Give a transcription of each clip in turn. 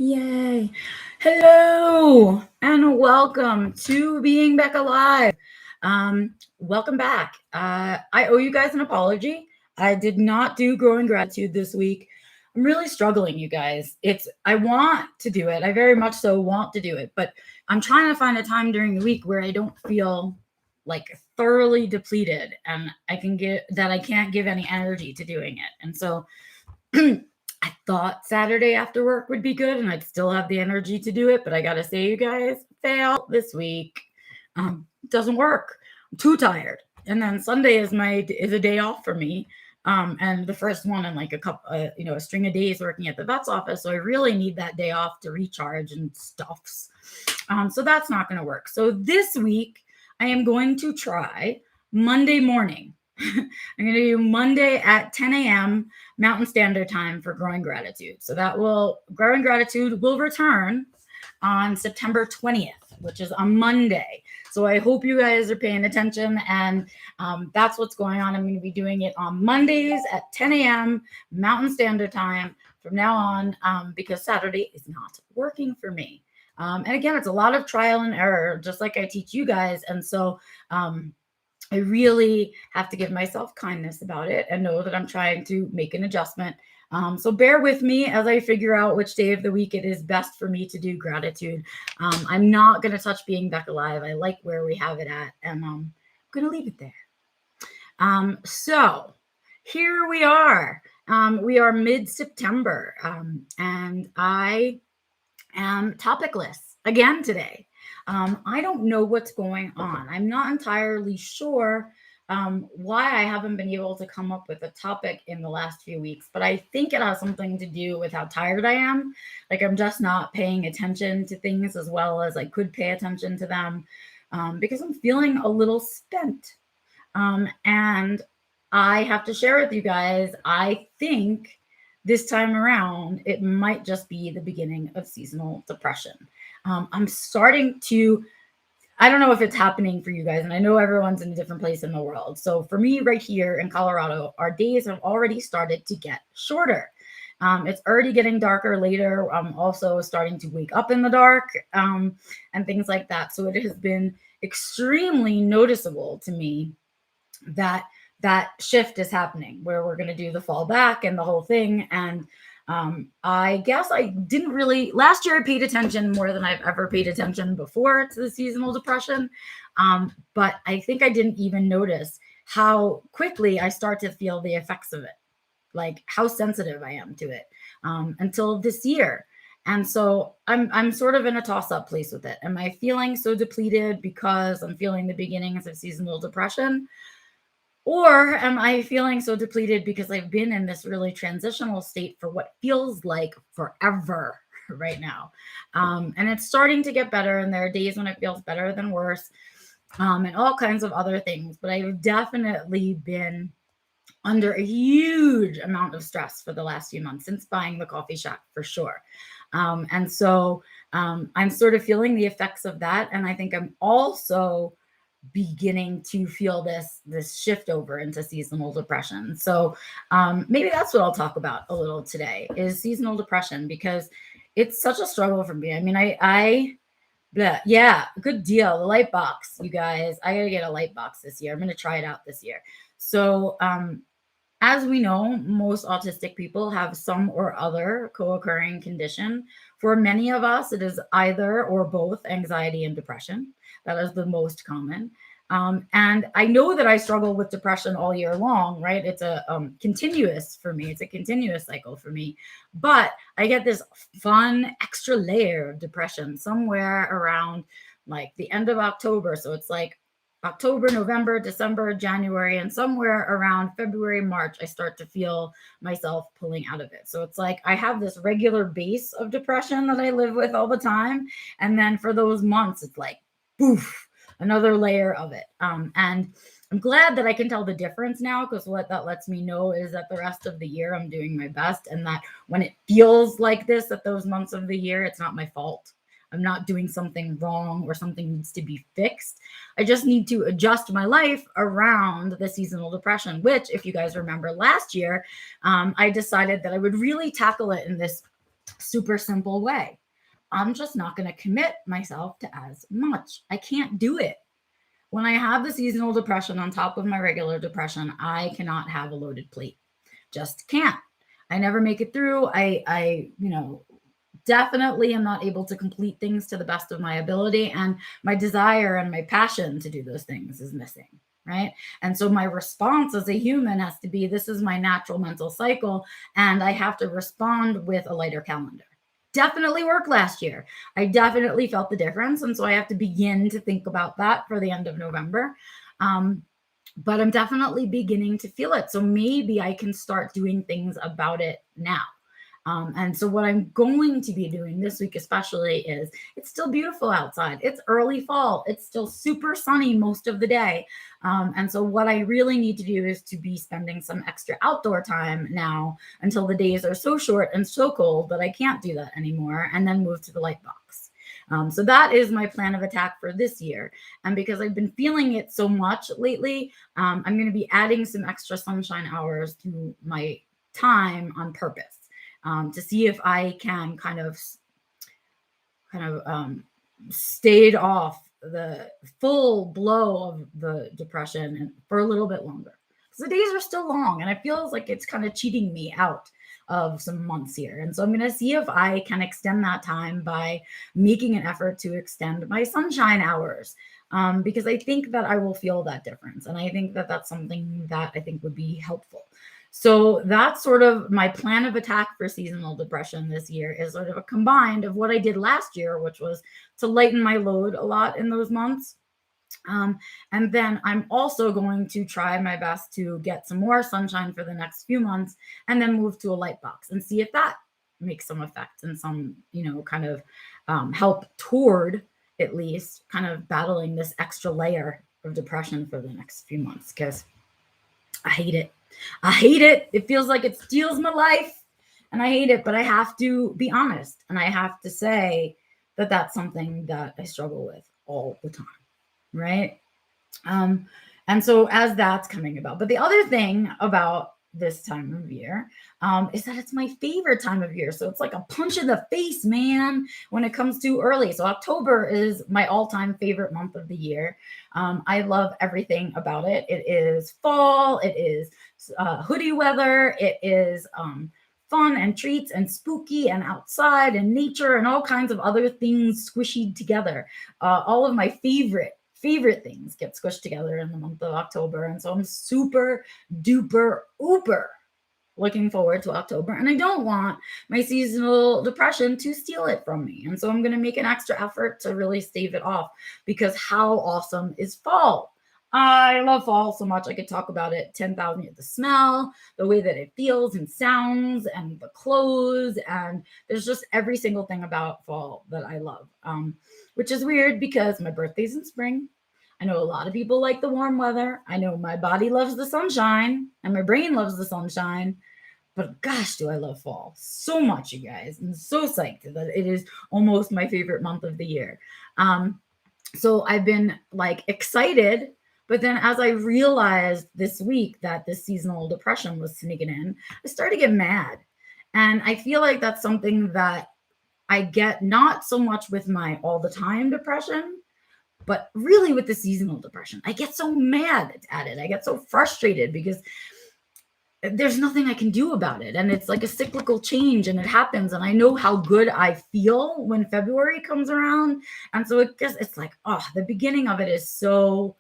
Yay. Hello and welcome to Being Becca Live. Welcome back. I owe you guys an apology. I did not do growing gratitude this week. I'm really struggling, you guys. I want to do it. I very much so want to do it, but I'm trying to find a time during the week where I don't feel like thoroughly depleted and I can't give any energy to doing it. And so I thought Saturday after work would be good and I'd still have the energy to do it, but I gotta say, you guys, fail this week. Doesn't work. I'm too tired. And then Sunday is a day off for me. And the first one in like a string of days working at the vet's office. So I really need that day off to recharge and stuffs. So that's not going to work. So this week I am going to try Monday morning. I'm going to do Monday at 10 a.m. Mountain Standard Time for Growing Gratitude. So Growing Gratitude will return on September 20th, which is a Monday. So I hope you guys are paying attention, and that's what's going on. I'm going to be doing it on Mondays at 10 a.m. Mountain Standard Time from now on, because Saturday is not working for me. And again, it's a lot of trial and error, just like I teach you guys. And so I really have to give myself kindness about it and know that I'm trying to make an adjustment. So bear with me as I figure out which day of the week it is best for me to do gratitude. I'm not going to touch Being Becca Live. I like where we have it at, and I'm going to leave it there. So here we are. We are mid-September, and I am topicless again today. I don't know what's going on. I'm not entirely sure why I haven't been able to come up with a topic in the last few weeks, but I think it has something to do with how tired I am. Like, I'm just not paying attention to things as well as I could pay attention to them, because I'm feeling a little spent. And I have to share with you guys, I think this time around, it might just be the beginning of seasonal depression. I'm starting to, I don't know if it's happening for you guys, and I know everyone's in a different place in the world. So for me right here in Colorado, our days have already started to get shorter. It's already getting darker later. I'm also starting to wake up in the dark, and things like that. So it has been extremely noticeable to me that shift is happening, where we're going to do the fall back and the whole thing. And I guess I didn't really, last year I paid attention more than I've ever paid attention before to the seasonal depression. But I think I didn't even notice how quickly I start to feel the effects of it, like how sensitive I am to it, until this year. And so I'm sort of in a toss-up place with it. Am I feeling so depleted because I'm feeling the beginnings of seasonal depression? Or am I feeling so depleted because I've been in this really transitional state for what feels like forever right now? And it's starting to get better, and there are days when it feels better than worse, and all kinds of other things. But I've definitely been under a huge amount of stress for the last few months since buying the coffee shop, for sure. And so I'm sort of feeling the effects of that. And I think I'm also beginning to feel this shift over into seasonal depression. So maybe that's what I'll talk about a little today, is seasonal depression, because it's such a struggle for me. I mean, yeah, good deal. The light box, you guys. I gotta get a light box this year. I'm gonna try it out this year. So as we know, most autistic people have some or other co-occurring condition. For many of us, it is either or both anxiety and depression. That is the most common. And I know that I struggle with depression all year long, right? It's a continuous for me. It's a continuous cycle for me. But I get this fun extra layer of depression somewhere around like the end of October. So it's like October, November, December, January, and somewhere around February, March, I start to feel myself pulling out of it. So it's like I have this regular base of depression that I live with all the time. And then for those months, it's like, poof, another layer of it. And I'm glad that I can tell the difference now, because what that lets me know is that the rest of the year I'm doing my best, and that when it feels like this at those months of the year, it's not my fault. I'm not doing something wrong or something needs to be fixed. I just need to adjust my life around the seasonal depression, which, if you guys remember last year, I decided that I would really tackle it in this super simple way. I'm just not going to commit myself to as much. I can't do it. When I have the seasonal depression on top of my regular depression, I cannot have a loaded plate. Just can't. I never make it through. Definitely am not able to complete things to the best of my ability, and my desire and my passion to do those things is missing, right? And so my response as a human has to be, this is my natural mental cycle, and I have to respond with a lighter calendar. Definitely worked last year. I definitely felt the difference, and so I have to begin to think about that for the end of November. But I'm definitely beginning to feel it, so maybe I can start doing things about it now. And so what I'm going to be doing this week especially is, it's still beautiful outside. It's early fall. It's still super sunny most of the day. And so what I really need to do is to be spending some extra outdoor time now until the days are so short and so cold that I can't do that anymore, and then move to the light box. So that is my plan of attack for this year. And because I've been feeling it so much lately, I'm going to be adding some extra sunshine hours to my time on purpose. To see if I can kind of stave off the full blow of the depression for a little bit longer. Because the days are still long, and it feels like it's kind of cheating me out of some months here. And so I'm going to see if I can extend that time by making an effort to extend my sunshine hours. Because I think that I will feel that difference. And I think that that's something that I think would be helpful. So that's sort of my plan of attack for seasonal depression this year, is sort of a combined of what I did last year, which was to lighten my load a lot in those months. And then I'm also going to try my best to get some more sunshine for the next few months, and then move to a light box and see if that makes some effect and some, kind of help toward at least kind of battling this extra layer of depression for the next few months, because I hate it. I hate it. It feels like it steals my life, and I hate it, but I have to be honest, and I have to say that that's something that I struggle with all the time, right? And so as that's coming about, but the other thing about this time of year is that it's my favorite time of year. So it's like a punch in the face, man, when it comes too early. So October is my all-time favorite month of the year. I love everything about it. It is fall. It is hoodie weather. It is fun and treats and spooky and outside and nature and all kinds of other things squishy together. All of my favorite things get squished together in the month of October. And so I'm super duper uber looking forward to October. And I don't want my seasonal depression to steal it from me. And so I'm going to make an extra effort to really stave it off, because how awesome is fall? I love fall so much. I could talk about it 10,000 years. The smell, the way that it feels and sounds, and the clothes. And there's just every single thing about fall that I love, which is weird because my birthday's in spring. I know a lot of people like the warm weather. I know my body loves the sunshine and my brain loves the sunshine. But gosh, do I love fall so much, you guys. I'm so psyched that it is almost my favorite month of the year. So I've been like excited. But then as I realized this week that this seasonal depression was sneaking in, I started to get mad. And I feel like that's something that I get not so much with my all the time depression, but really with the seasonal depression. I get so mad at it. I get so frustrated because there's nothing I can do about it. And it's like a cyclical change, and it happens. And I know how good I feel when February comes around. And so it's like, the beginning of it is so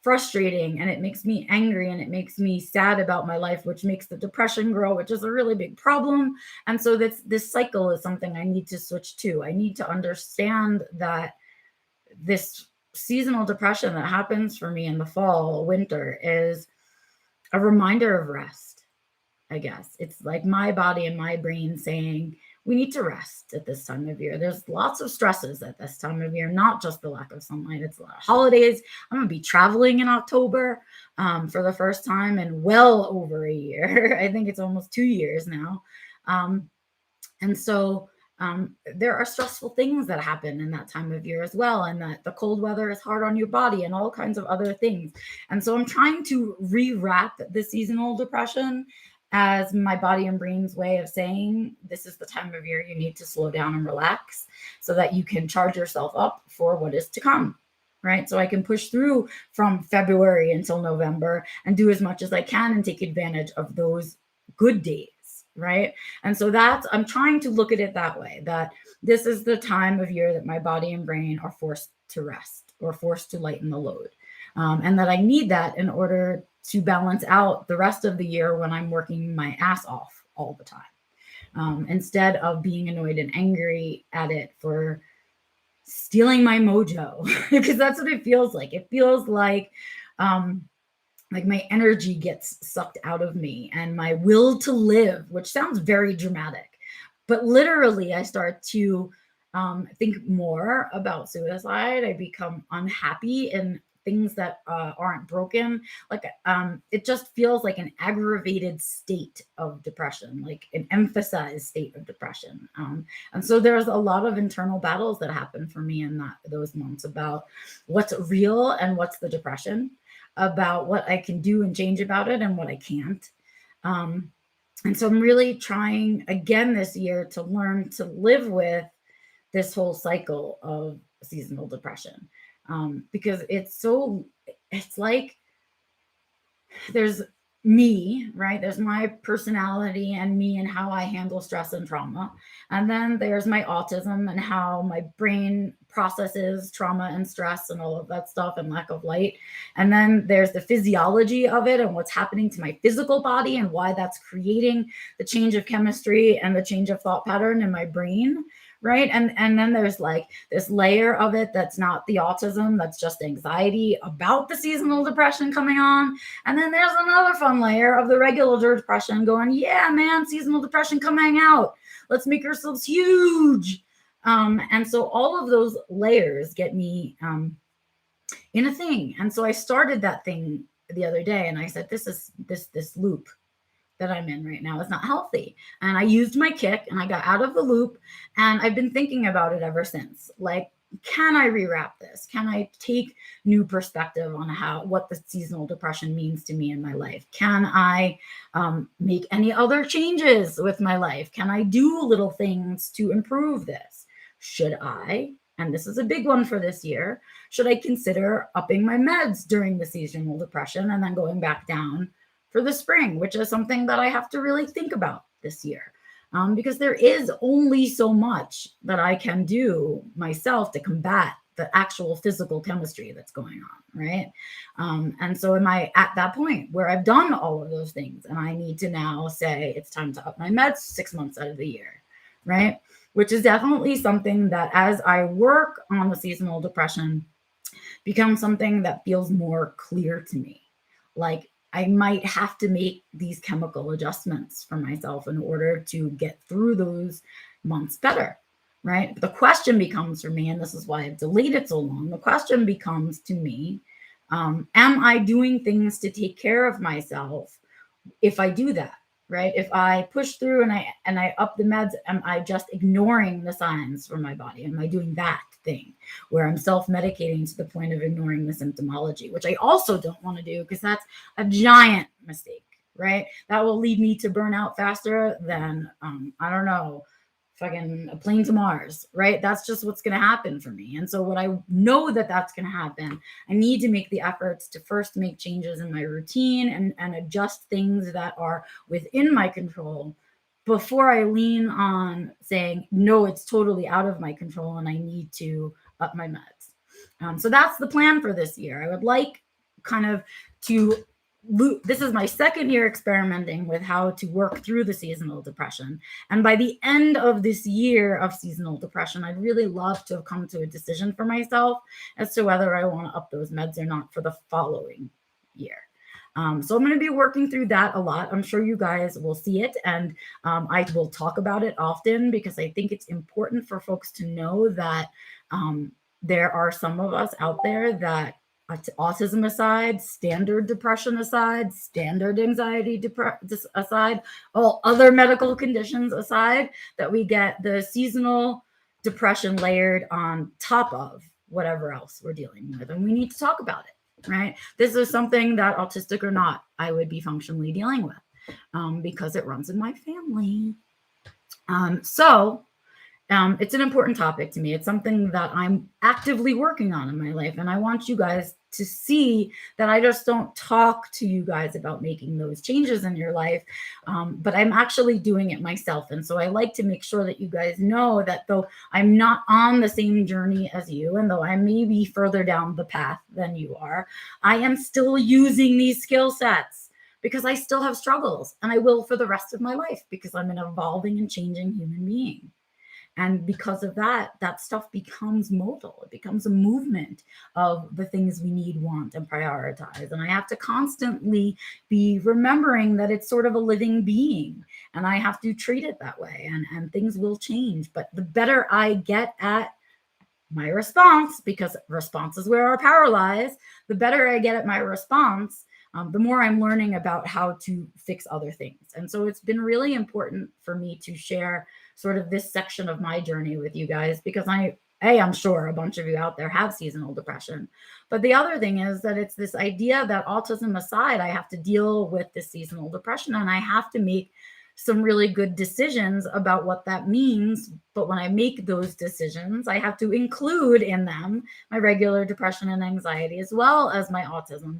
frustrating, and it makes me angry, and it makes me sad about my life, which makes the depression grow, which is a really big problem. And so this cycle is something I need to switch to. I need to understand that this seasonal depression that happens for me in the fall, winter, is a reminder of rest, I guess. It's like my body and my brain saying, we need to rest at this time of year. There's lots of stresses at this time of year, not just the lack of sunlight. It's a lot of holidays. I'm going to be traveling in October for the first time in well over a year. I think it's almost 2 years now. And so there are stressful things that happen in that time of year as well, and that the cold weather is hard on your body and all kinds of other things. And so I'm trying to rewrap the seasonal depression as my body and brain's way of saying, this is the time of year you need to slow down and relax so that you can charge yourself up for what is to come. Right. So I can push through from February until November and do as much as I can and take advantage of those good days. Right. And so I'm trying to look at it that way, that this is the time of year that my body and brain are forced to rest or forced to lighten the load. And that I need that in order to balance out the rest of the year when I'm working my ass off all the time, instead of being annoyed and angry at it for stealing my mojo, because that's what it feels like. It feels like my energy gets sucked out of me and my will to live, which sounds very dramatic, but literally I start to think more about suicide. I become unhappy in things that aren't broken. It just feels like an aggravated state of depression, like an emphasized state of depression. And so there's a lot of internal battles that happen for me in those months about what's real and what's the depression, about what I can do and change about it and what I can't. And so I'm really trying again this year to learn to live with this whole cycle of seasonal depression, because it's like there's me, right? There's my personality and me and how I handle stress and trauma. And then there's my autism and how my brain processes trauma and stress and all of that stuff and lack of light. And then there's the physiology of it and what's happening to my physical body and why that's creating the change of chemistry and the change of thought pattern in my brain. Right. And then there's like this layer of it that's not the autism, that's just anxiety about the seasonal depression coming on. And then there's another fun layer of the regular depression going, yeah, man, seasonal depression, come hang out. Let's make ourselves huge. And so all of those layers get me in a thing. And so I started that thing the other day and I said, this loop that I'm in right now is not healthy. And I used my kick and I got out of the loop and I've been thinking about it ever since. Like, can I rewrap this? Can I take new perspective on what the seasonal depression means to me in my life? Can I make any other changes with my life? Can I do little things to improve this? Should I, and this is a big one for this year, should I consider upping my meds during the seasonal depression and then going back down for the spring, which is something that I have to really think about this year, because there is only so much that I can do myself to combat the actual physical chemistry that's going on, right? And so am I at that point where I've done all of those things and I need to now say it's time to up my meds 6 months out of the year, right? Which is definitely something that as I work on the seasonal depression becomes something that feels more clear to me. Like, I might have to make these chemical adjustments for myself in order to get through those months better, right? But the question becomes for me, and this is why I've delayed it so long, the question becomes to me, am I doing things to take care of myself if I do that, right? If I push through and I up the meds, am I just ignoring the signs from my body? Am I doing that thing where I'm self-medicating to the point of ignoring the symptomology, which I also don't want to do because that's a giant mistake, right? That will lead me to burn out faster than, I don't know, fucking a plane to Mars, right? That's just what's going to happen for me. And so what I know that's going to happen, I need to make the efforts to first make changes in my routine and adjust things that are within my control before I lean on saying, no, it's totally out of my control and I need to up my meds. So that's the plan for this year. I would like kind of to this is my second year experimenting with how to work through the seasonal depression. And by the end of this year of seasonal depression, I'd really love to have come to a decision for myself as to whether I want to up those meds or not for the following year. So I'm going to be working through that a lot. I'm sure you guys will see it, and I will talk about it often because I think it's important for folks to know that there are some of us out there that, autism aside, standard depression aside, standard anxiety aside, all other medical conditions aside, that we get the seasonal depression layered on top of whatever else we're dealing with. And we need to talk about it, right? This is something that, autistic or not, I would be functionally dealing with. because it runs in my family. So it's an important topic to me. It's something that I'm actively working on in my life. And I want you guys to see that I just don't talk to you guys about making those changes in your life, but I'm actually doing it myself. And so I like to make sure that you guys know that though I'm not on the same journey as you, and though I may be further down the path than you are, I am still using these skill sets because I still have struggles, and I will for the rest of my life because I'm an evolving and changing human being. And because of that, that stuff becomes modal. It becomes a movement of the things we need, want, and prioritize. And I have to constantly be remembering that it's sort of a living being, and I have to treat it that way. And things will change. But the better I get at my response, because response is where our power lies, the better I get at my response, the more I'm learning about how to fix other things. And so it's been really important for me to share sort of this section of my journey with you guys, because I'm sure a bunch of you out there have seasonal depression. But the other thing is that it's this idea that autism aside, I have to deal with this seasonal depression, and I have to make some really good decisions about what that means. But when I make those decisions, I have to include in them my regular depression and anxiety as well as my autism,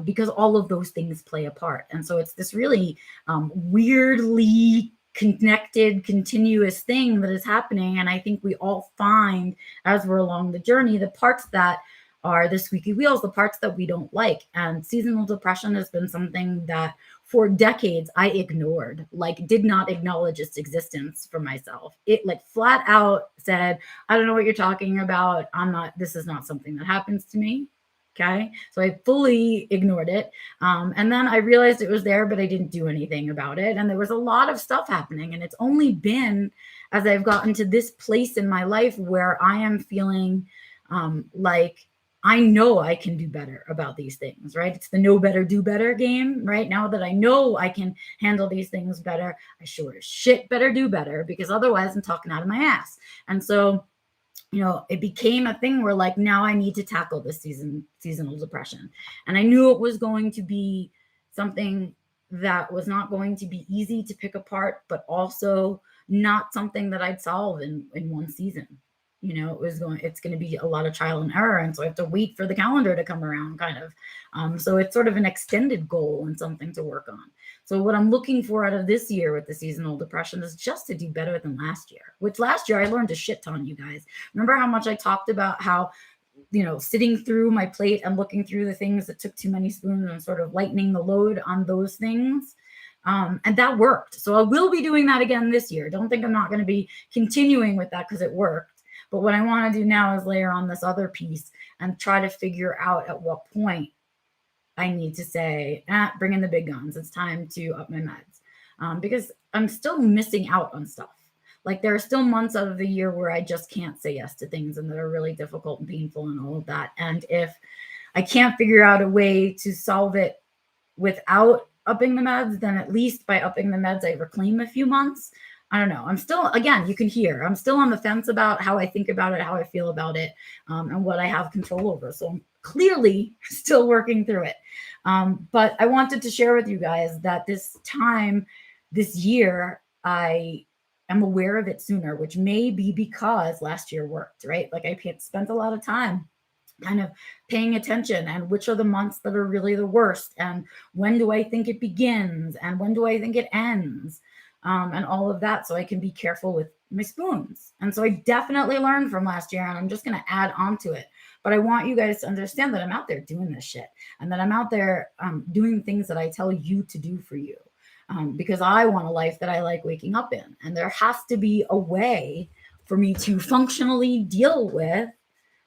because all of those things play a part. And so it's this really weirdly connected, continuous thing that is happening. And I think we all find as we're along the journey, the parts that are the squeaky wheels, the parts that we don't like. And seasonal depression has been something that for decades I ignored, like did not acknowledge its existence for myself. It like flat out said, I don't know what you're talking about. This is not something that happens to me. Okay. So I fully ignored it. And then I realized it was there, but I didn't do anything about it. And there was a lot of stuff happening. And it's only been as I've gotten to this place in my life where I am feeling like I know I can do better about these things, right? It's the know better, do better game, right? Now that I know I can handle these things better, I sure as shit better do better, because otherwise I'm talking out of my ass. And so, it became a thing where like, now I need to tackle this seasonal depression. And I knew it was going to be something that was not going to be easy to pick apart, but also not something that I'd solve in one season. It's going to be a lot of trial and error. And so I have to wait for the calendar to come around kind of. So it's sort of an extended goal and something to work on. So what I'm looking for out of this year with the seasonal depression is just to do better than last year, which last year I learned a shit ton, you guys. Remember how much I talked about how, sitting through my plate and looking through the things that took too many spoons and sort of lightening the load on those things. And that worked. So I will be doing that again this year. Don't think I'm not going to be continuing with that because it worked. But what I want to do now is layer on this other piece and try to figure out at what point I need to say, bring in the big guns. It's time to up my meds, because I'm still missing out on stuff. Like there are still months out of the year where I just can't say yes to things and that are really difficult and painful and all of that. And if I can't figure out a way to solve it without upping the meds, then at least by upping the meds, I reclaim a few months. I don't know. I'm still, again, you can hear, I'm still on the fence about how I think about it, how I feel about it, and what I have control over. So I'm clearly still working through it. But I wanted to share with you guys that this year, I am aware of it sooner, which may be because last year worked, right? Like I spent a lot of time kind of paying attention, and which are the months that are really the worst, and when do I think it begins, and when do I think it ends, and all of that, so I can be careful with my spoons. And so I definitely learned from last year, and I'm just going to add on to it. But I want you guys to understand that I'm out there doing this shit, and that I'm out there doing things that I tell you to do for you, because I want a life that I like waking up in. And there has to be a way for me to functionally deal with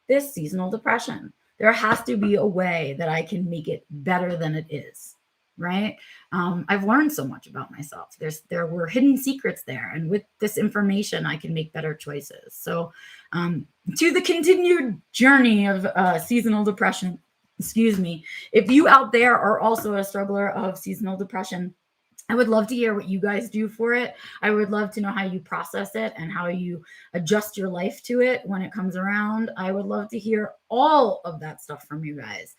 this seasonal depression. There has to be a way that I can make it better than it is, right? I've learned so much about myself. There were hidden secrets there, and with this information, I can make better choices. So, to the continued journey of seasonal depression, excuse me, if you out there are also a struggler of seasonal depression, I would love to hear what you guys do for it. I would love to know how you process it and how you adjust your life to it when it comes around. I would love to hear all of that stuff from you guys,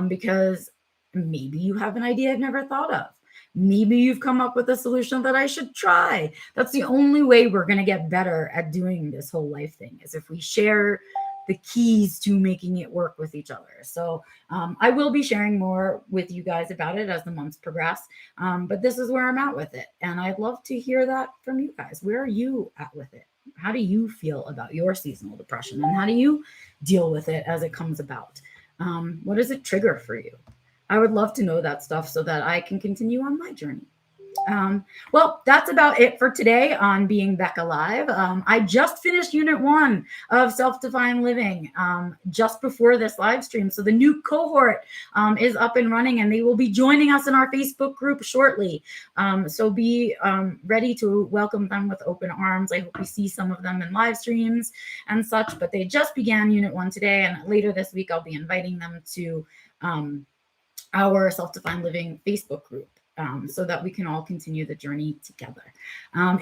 because maybe you have an idea I've never thought of. Maybe you've come up with a solution that I should try. That's the only way we're going to get better at doing this whole life thing, is if we share the keys to making it work with each other. So I will be sharing more with you guys about it as the months progress. But this is where I'm at with it. And I'd love to hear that from you guys. Where are you at with it? How do you feel about your seasonal depression? And how do you deal with it as it comes about? What does it trigger for you? I would love to know that stuff so that I can continue on my journey. Well, that's about it for today on Being Becca Live. I just finished Unit 1 of Self-Defined Living just before this live stream. So the new cohort is up and running, and they will be joining us in our Facebook group shortly. So be ready to welcome them with open arms. I hope we see some of them in live streams and such, but they just began Unit 1 today, and later this week I'll be inviting them to our Self-Defined Living Facebook group. So that we can all continue the journey together.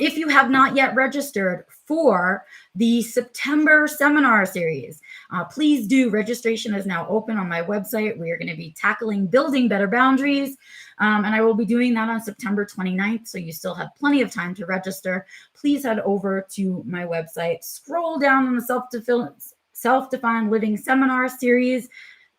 If you have not yet registered for the September seminar series, please do. Registration is now open on my website. We are going to be tackling building better boundaries, and I will be doing that on September 29th, so you still have plenty of time to register. Please head over to my website, scroll down on the Self-Defined Living Seminar Series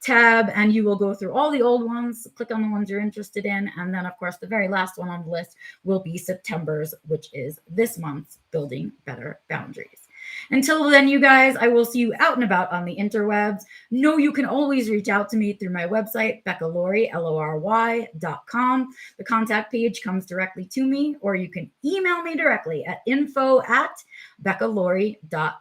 tab, and you will go through all the old ones, click on the ones you're interested in, and then of course the very last one on the list will be September's, which is this month's Building Better Boundaries. Until then, you guys, I will see you out and about on the interwebs. Know you can always reach out to me through my website, BeccaLory, LORY.com. The contact page comes directly to me, or you can email me directly at info@BeccaLory.com.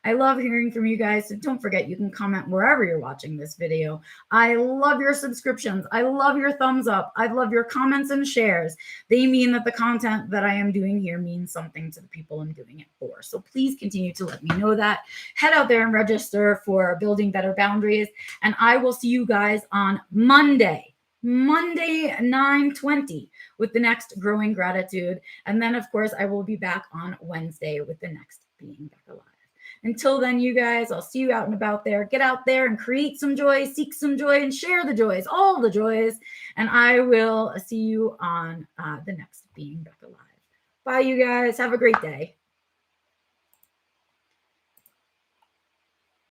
I love hearing from you guys, so don't forget you can comment wherever you're watching this video. I love your subscriptions. I love your thumbs up. I love your comments and shares. They mean that the content that I am doing here means something to the people I'm doing it for. So please continue to let me know that. Head out there and register for Building Better Boundaries, and I will see you guys on Monday 9/20 with the next Growing Gratitude. And then, of course, I will be back on Wednesday with the next Being Back Alive. Until then, you guys, I'll see you out and about there. Get out there and create some joy, seek some joy, and share the joys, all the joys. And I will see you on the next Being Back Alive. Bye, you guys. Have a great day.